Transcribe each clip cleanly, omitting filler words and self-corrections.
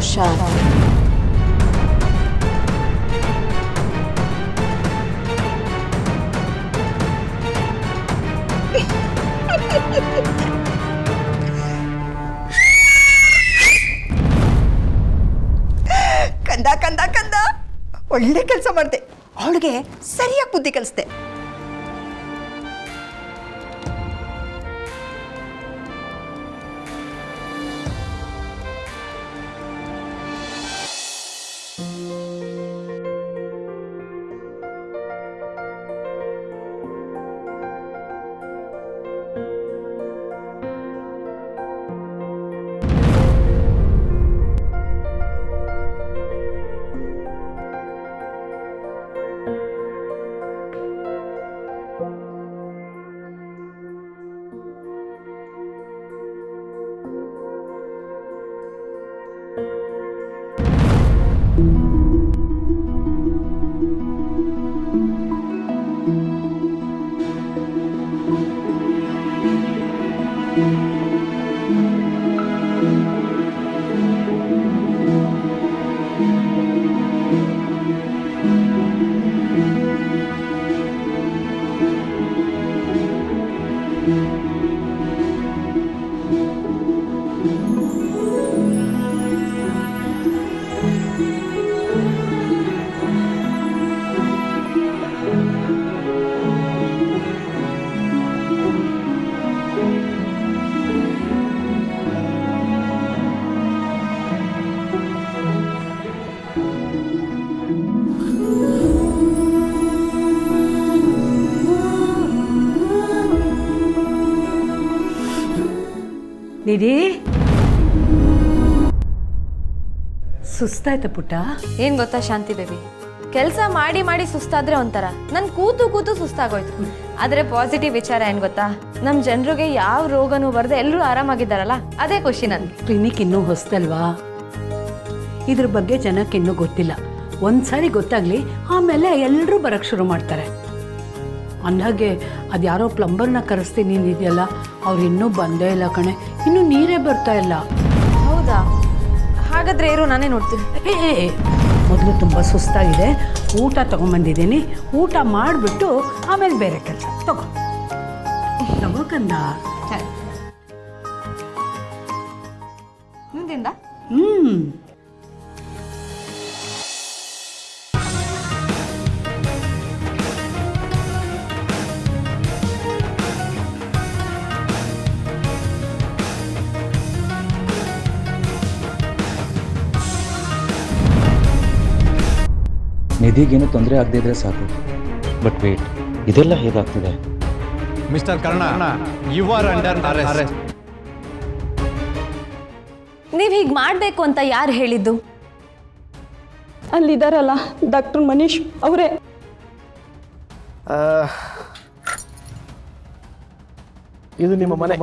ಹುಷಾರ್. ಕಂದ ಕಂದ ಕಂದ ಒಳ್ಳೆ ಕೆಲಸ ಮಾಡಿದೆ. ಅವಳಿಗೆ ಸರಿಯಾಗಿ ಬುದ್ಧಿ ಕಲಿಸ್ದೆ. ನಿಧಿ, ಸುಸ್ತಾಯ್ತ ಪುಟ್ಟ? ಏನ್ ಗೊತ್ತಾ ಶಾಂತಿ ಬೇಬಿ, ಕೆಲಸ ಮಾಡಿ ಮಾಡಿ ಸುಸ್ತಾದ್ರೆ ಒಂಥರ, ನನ್ ಕೂತು ಕೂತು ಸುಸ್ತಾಗೋಯ್ತು. ಆದ್ರೆ ಪಾಸಿಟಿವ್ ವಿಚಾರ ಏನ್ ಗೊತ್ತಾ, ನಮ್ ಜನರಿಗೆ ಯಾವ ರೋಗನೂ ಬರದೆ ಎಲ್ಲರೂ ಆರಾಮಾಗಿದ್ದಾರಲ್ಲ, ಅದೇ ಖುಷಿ ನನ್ಗೆ. ಕ್ಲಿನಿಕ್ ಇನ್ನೂ ಹೊಸದಲ್ವಾ, ಇದ್ರ ಬಗ್ಗೆ ಜನಕ್ಕೆ ಇನ್ನೂ ಗೊತ್ತಿಲ್ಲ. ಒಂದ್ಸಾರಿ ಗೊತ್ತಾಗ್ಲಿ, ಆಮೇಲೆ ಎಲ್ಲರೂ ಬರಕ್ ಶುರು ಮಾಡ್ತಾರೆ. ಅಂದಾಗೆ ಅದ್ಯಾರೋ ಪ್ಲಂಬರ್ನ ಕರೆಸ್ತೀನಿ ಇದೆಯಲ್ಲ, ಅವ್ರು ಇನ್ನೂ ಬಂದೇ ಇಲ್ಲ ಕಣೆ, ಇನ್ನೂ ನೀರೇ ಬರ್ತಾ ಇಲ್ಲ. ಹೌದಾ? ಹಾಗಾದ್ರೆ ಇರು, ನಾನೇ ನೋಡ್ತೀನಿ. ಮೊದಲು ತುಂಬ ಸುಸ್ತಾಗಿದೆ, ಊಟ ತಗೊಂಬಂದಿದ್ದೀನಿ, ಊಟ ಮಾಡಿಬಿಟ್ಟು ಆಮೇಲೆ ಬೇರೆ ಕೆಲಸ ತಗೋಕಂದ. ಮುಂದಿಂದ ನಿಧಿಗೇನು ತೊಂದರೆ ಆಗದೇ ಇದ್ರೆ ಸಾಕು. ಬಟ್ ವೇಟ್, ಇದೆಲ್ಲ ಹೇಗಾಗ್ತಿದೆ? Mister Karna, you are under arrest. ನೀವ್ ಹೀಗ್ ಮಾಡ್ಬೇಕು ಅಂತ ಯಾರು ಹೇಳಿದ್ದು? ಅಲ್ಲಿದ್ದಾರಲ್ಲ ಡಾಕ್ಟರ್ ಮನೀಶ್ ಅವರೇ. ಇದು ನಿಮ್ಮ ಮನೆ.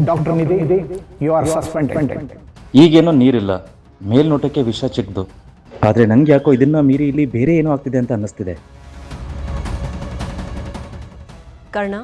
Doctor Nidhi, you are suspended. ಈಗೇನೋ ನೀರಿಲ್ಲ, ಮೇಲ್ನೋಟಕ್ಕೆ ವಿಷ ಚಿಕ್ಕದು, ಆದರೆ ನಂಗೆ ಯಾಕೋ ಇದನ್ನ ಮೀರಿ ಇಲ್ಲಿ ಬೇರೆ ಏನೋ ಆಗ್ತಿದೆ ಅಂತ ಅನ್ನಿಸ್ತಿದೆ. ಕರ್ಣ,